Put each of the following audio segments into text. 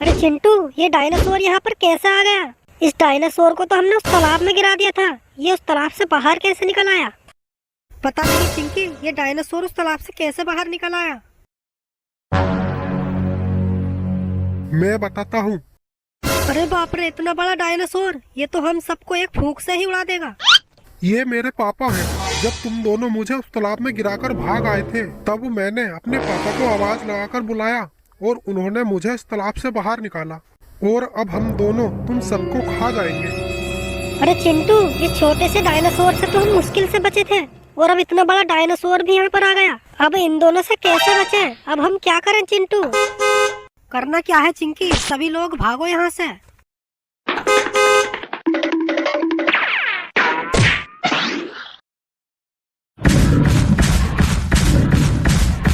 अरे चिंटू, ये डायनासोर यहाँ पर कैसे आ गया? इस डायनासोर को तो हमने उस तालाब में गिरा दिया था। ये उस तालाब से बाहर कैसे निकल आया? पता नहीं चिंकी, ये डायनासोर उस तालाब से कैसे बाहर निकल आया। मैं बताता हूँ। अरे बाप रे, इतना बड़ा डायनासोर! ये तो हम सबको एक फूंक से ही उड़ा देगा। ये मेरे पापा हैं। जब तुम दोनों मुझे उस तालाब में गिराकर भाग आए थे, तब मैंने अपने पापा को आवाज लगाकर बुलाया और उन्होंने मुझे इस तालाब से बाहर निकाला। और अब हम दोनों तुम सबको खा जाएंगे। अरे चिंटू, इस छोटे से डायनासोर से तो हम मुश्किल से बचे थे, और अब इतना बड़ा डायनासोर भी यहाँ पर आ गया। अब इन दोनों से कैसे बचे? अब हम क्या करें चिंटू? करना क्या है चिंकी, सभी लोग भागो यहाँ से।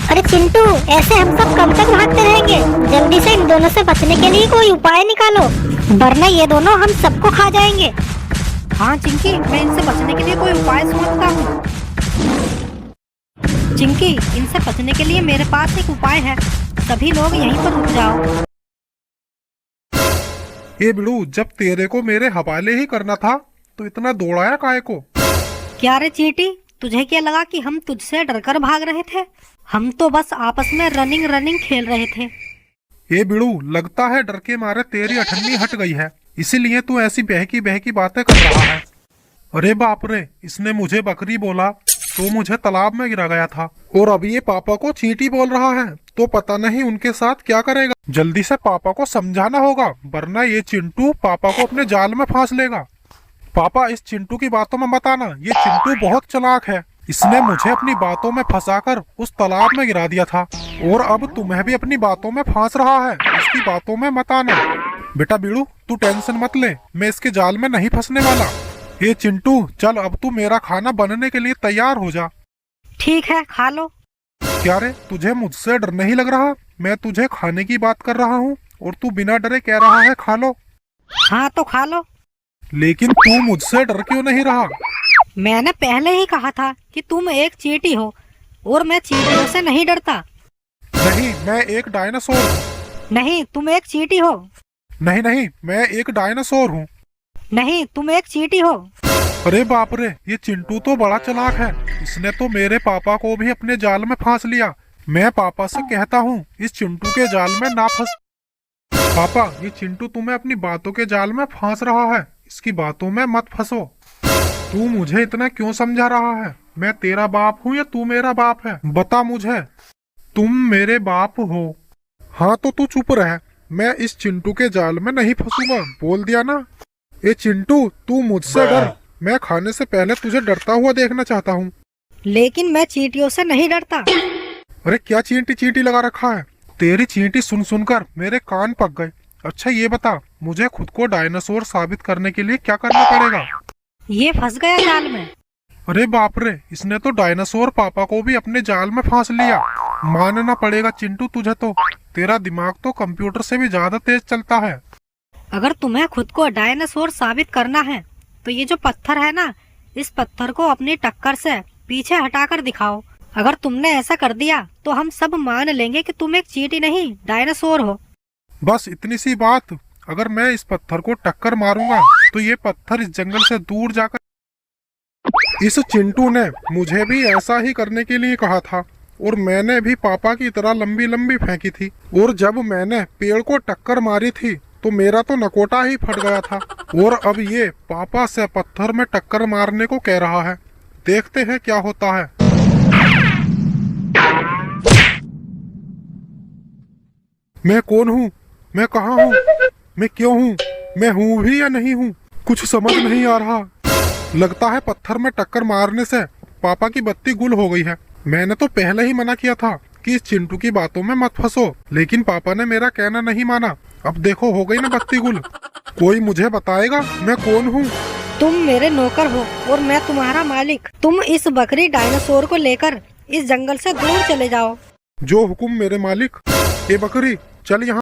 अरे चिंटू, ऐसे हम सब कब तक भागते रहेंगे? जल्दी से इन दोनों से बचने के लिए कोई उपाय निकालो, वरना ये दोनों हम सबको खा जाएंगे। हाँ चिंकी, मैं इनसे बचने के लिए कोई उपाय सोचता हूँ। चिंकी, इनसे बचने के लिए मेरे पास एक उपाय है। सभी लोग यहीं पर रुक जाओ। ए बिड़ू, जब तेरे को मेरे हवाले ही करना था तो इतना दौड़ाया काहे को? क्या रे चींटी, तुझे क्या लगा कि हम तुझसे डरकर भाग रहे थे? हम तो बस आपस में रनिंग खेल रहे थे। ए बिड़ू, लगता है डर के मारे तेरी अठन्नी हट गई है, इसीलिए तू ऐसी बहकी बहकी बातें कर रहा है। अरे बाप रे, इसने मुझे बकरी बोला तो मुझे तालाब में गिरा गया था, और अब ये पापा को चींटी बोल रहा है, तो पता नहीं उनके साथ क्या करेगा। जल्दी से पापा को समझाना होगा, वरना ये चिंटू पापा को अपने जाल में फांस लेगा। पापा, इस चिंटू की बातों में मत आना, ये चिंटू बहुत चालाक है। इसने मुझे अपनी बातों में फंसाकर उस तालाब में गिरा दिया था, और अब तुम्हें भी अपनी बातों में फांस रहा है। इसकी बातों में मत आना। बेटा बिड़ू, तू टेंशन मत ले, मैं इसके जाल में नहीं फंसने वाला। ये चिंटू, चल अब तू मेरा खाना बनने के लिए तैयार हो जा। ठीक है, खा लो। क्या रे, तुझे मुझसे डर नहीं लग रहा? मैं तुझे खाने की बात कर रहा हूँ और तू बिना डरे कह रहा है खा लो। हाँ तो खा लो। लेकिन तू मुझसे डर क्यों नहीं रहा? मैंने पहले ही कहा था कि तुम एक चींटी हो, और मैं चींटियों से नहीं डरता। नहीं, मैं एक डायनासोर हूँ। नहीं, तुम एक चींटी हो। नहीं नहीं, मैं एक डायनासोर हूँ। नहीं, तुम एक चींटी हो। अरे बाप रे, ये चिंटू तो बड़ा चालाक है। इसने तो मेरे पापा को भी अपने जाल में फांस लिया। मैं पापा से कहता हूँ इस चिंटू के जाल में ना फंस। पापा, ये चिंटू तुम्हें अपनी बातों के जाल में फांस रहा है, इसकी बातों में मत फंसो। तू मुझे इतना क्यों समझा रहा है? मैं तेरा बाप हूँ या तू मेरा बाप है? बता मुझे। तुम मेरे बाप हो। हाँ तो तू चुप रह, मैं इस चिंटू के जाल में नहीं फंसूंगा, बोल दिया ना। ए चिंटू, तू मुझसे डर, मैं खाने से पहले तुझे डरता हुआ देखना चाहता हूँ। लेकिन मैं चींटियों से नहीं डरता। अरे क्या चींटी चींटी लगा रखा है? तेरी चींटी सुन सुनकर मेरे कान पक गए। अच्छा ये बता, मुझे खुद को डायनासोर साबित करने के लिए क्या करना पड़ेगा? ये फंस गया जाल में। अरे बाप रे, इसने तो डायनासोर पापा को भी अपने जाल में फांस लिया। मानना पड़ेगा चिंटू तुझे तो, तेरा दिमाग तो कंप्यूटर से भी ज्यादा तेज चलता है। अगर तुम्हें खुद को डायनासोर साबित करना है तो ये जो पत्थर है ना, इस पत्थर को अपनी टक्कर से पीछे हटाकर दिखाओ। अगर तुमने ऐसा कर दिया तो हम सब मान लेंगे कि तुम एक चींटी नहीं डायनासोर हो। बस इतनी सी बात? अगर मैं इस पत्थर को टक्कर मारूंगा तो ये पत्थर इस जंगल से दूर जाकर। इस चिंटू ने मुझे भी ऐसा ही करने के लिए कहा था, और मैंने भी पापा की तरह लंबी लंबी फेंकी थी, और जब मैंने पेड़ को टक्कर मारी थी तो मेरा तो नकोटा ही फट गया था। और अब ये पापा से पत्थर में टक्कर मारने को कह रहा है। देखते हैं क्या होता है। मैं कौन हूँ? मैं कहाँ हूँ? मैं क्यों हूँ? मैं हूँ भी या नहीं हूँ? कुछ समझ नहीं आ रहा। लगता है पत्थर में टक्कर मारने से पापा की बत्ती गुल हो गई है। मैंने तो पहले ही मना किया था कि इस चिंटू की बातों में मत फंसो, लेकिन पापा ने मेरा कहना नहीं माना। अब देखो, हो गई ना बत्ती गुल। कोई मुझे बताएगा मैं कौन हूँ? तुम मेरे नौकर हो और मैं तुम्हारा मालिक। तुम इस बकरी डायनासोर को लेकर इस जंगल से दूर चले जाओ। जो हुक्म मेरे मालिक। ये बकरी, चल यहाँ।